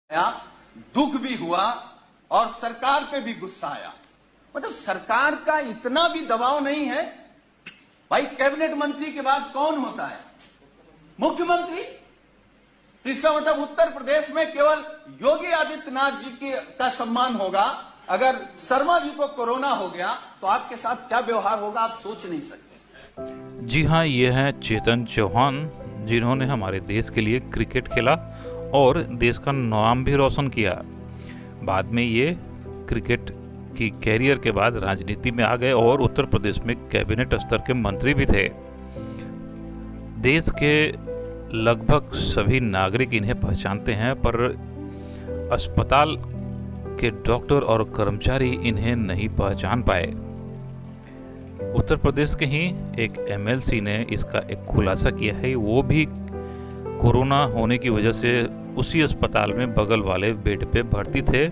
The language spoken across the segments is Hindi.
आया, दुख भी हुआ और सरकार पे भी गुस्सा आया। मतलब सरकार का इतना भी दबाव नहीं है। भाई कैबिनेट मंत्री के बाद कौन होता है? मुख्यमंत्री। तो इसका मतलब उत्तर प्रदेश में केवल योगी आदित्यनाथ जी का सम्मान होगा। अगर शर्मा जी को कोरोना हो गया तो आपके साथ क्या व्यवहार होगा आप सोच नहीं सकते। जी हाँ, ये है चेतन चौहान, जिन्होंने हमारे देश के लिए क्रिकेट खेला और देश का नाम भी रोशन किया। बाद में ये क्रिकेट की कैरियर के बाद राजनीति में आ गए और उत्तर प्रदेश में कैबिनेट स्तर के मंत्री भी थे। देश के लगभग सभी नागरिक इन्हें पहचानते हैं, पर अस्पताल के डॉक्टर और कर्मचारी इन्हें नहीं पहचान पाए। उत्तर प्रदेश के ही एक एमएलसी ने इसका एक खुलासा किया है। वो भी कोरोना होने की वजह से उसी अस्पताल में बगल वाले बेड पे भर्ती थे।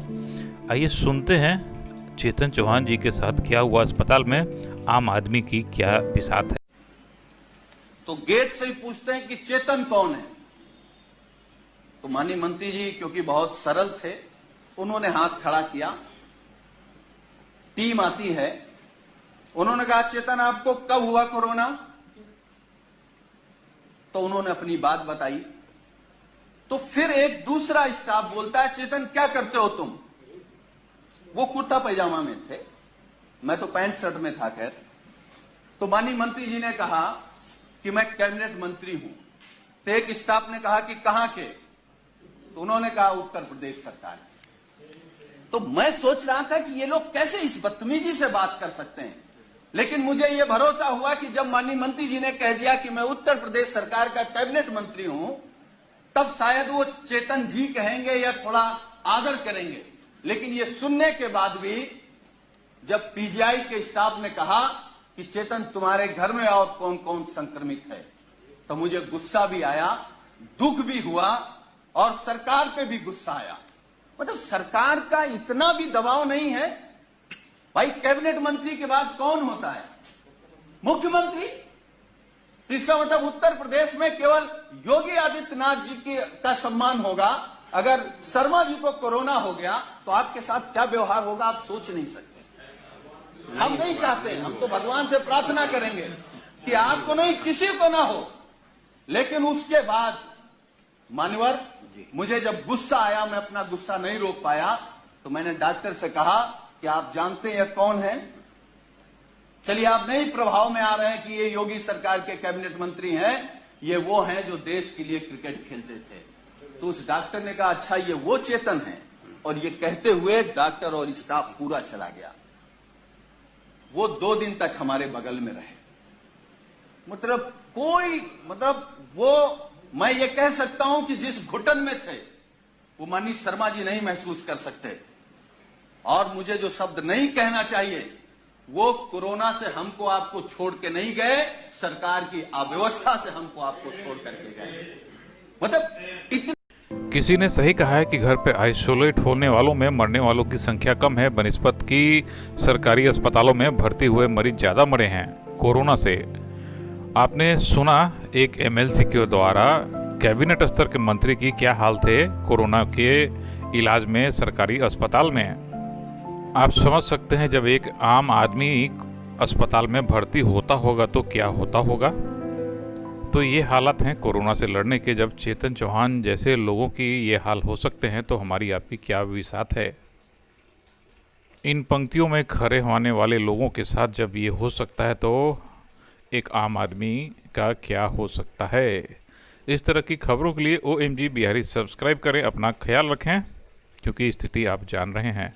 आइए सुनते हैं चेतन चौहान जी के साथ क्या हुआ अस्पताल में, आम आदमी की क्या बिसात है। तो गेट से ही पूछते हैं कि चेतन कौन है। तो माननीय मंत्री जी क्योंकि बहुत सरल थे, उन्होंने हाथ खड़ा किया। टीम आती है, उन्होंने कहा चेतन आपको कब हुआ कोरोना? तो उन्होंने अपनी बात बताई। तो फिर एक दूसरा स्टाफ बोलता है चेतन क्या करते हो तुम? वो कुर्ता पैजामा में थे, मैं तो पैंट शर्ट में था। खैर, तो माननीय मंत्री जी ने कहा कि मैं कैबिनेट मंत्री हूं। तो एक स्टाफ ने कहा कि कहां के? तो उन्होंने कहा उत्तर प्रदेश सरकार। तो मैं सोच रहा था कि ये लोग कैसे इस बदतमीजी से बात कर सकते हैं, लेकिन मुझे यह भरोसा हुआ कि जब माननीय मंत्री जी ने कह दिया कि मैं उत्तर प्रदेश सरकार का कैबिनेट मंत्री हूं, तब शायद वो चेतन जी कहेंगे या थोड़ा आदर करेंगे। लेकिन ये सुनने के बाद भी जब पीजीआई के स्टाफ ने कहा कि चेतन तुम्हारे घर में और कौन कौन संक्रमित है, तो मुझे गुस्सा भी आया, दुख भी हुआ और सरकार पे भी गुस्सा आया। मतलब सरकार का इतना भी दबाव नहीं है। भाई कैबिनेट मंत्री के बाद कौन होता है? मुख्यमंत्री। तो इसका मतलब उत्तर प्रदेश में केवल योगी आदित्यनाथ जी का सम्मान होगा। अगर शर्मा जी को कोरोना हो गया तो आपके साथ क्या व्यवहार होगा आप सोच नहीं सकते। हम नहीं चाहते, हम तो भगवान से प्रार्थना करेंगे कि आपको नहीं किसी को ना हो। लेकिन उसके बाद मान्यवर, मुझे जब गुस्सा आया, मैं अपना गुस्सा नहीं रोक पाया, तो मैंने डॉक्टर से कहा कि आप जानते हैं कौन है? चलिए आप नहीं प्रभाव में आ रहे हैं कि ये योगी सरकार के कैबिनेट मंत्री हैं, ये वो हैं जो देश के लिए क्रिकेट खेलते थे। तो उस डॉक्टर ने कहा अच्छा ये वो चेतन है, और ये कहते हुए डॉक्टर और स्टाफ पूरा चला गया। वो 2 दिन तक हमारे बगल में रहे। मतलब वो मैं ये कह सकता हूं कि जिस घुटन में थे वो माननीय शर्मा जी नहीं महसूस कर सकते। और मुझे जो शब्द नहीं कहना चाहिए, वो कोरोना से हमको आपको छोड़ के नहीं गए, सरकार की अव्यवस्था से हमको आपको छोड़ करके गए। मतलब इतने किसी ने सही कहा है कि घर पे आइसोलेट होने वालों में मरने वालों की संख्या कम है बनिस्बत की सरकारी अस्पतालों में भर्ती हुए मरीज ज्यादा मरे हैं कोरोना से। आपने सुना एक एमएलसी के द्वारा कैबिनेट स्तर के मंत्री की क्या हाल थे कोरोना के इलाज में सरकारी अस्पताल में। आप समझ सकते हैं जब एक आम आदमी अस्पताल में भर्ती होता होगा तो क्या होता होगा। तो ये हालात हैं कोरोना से लड़ने के। जब चेतन चौहान जैसे लोगों की ये हाल हो सकते हैं तो हमारी आपकी क्या विसात है। इन पंक्तियों में खड़े होने वाले लोगों के साथ जब ये हो सकता है तो एक आम आदमी का क्या हो सकता है। इस तरह की खबरों के लिए OMG बिहारी सब्सक्राइब करें। अपना ख्याल रखें, क्योंकि स्थिति आप जान रहे हैं।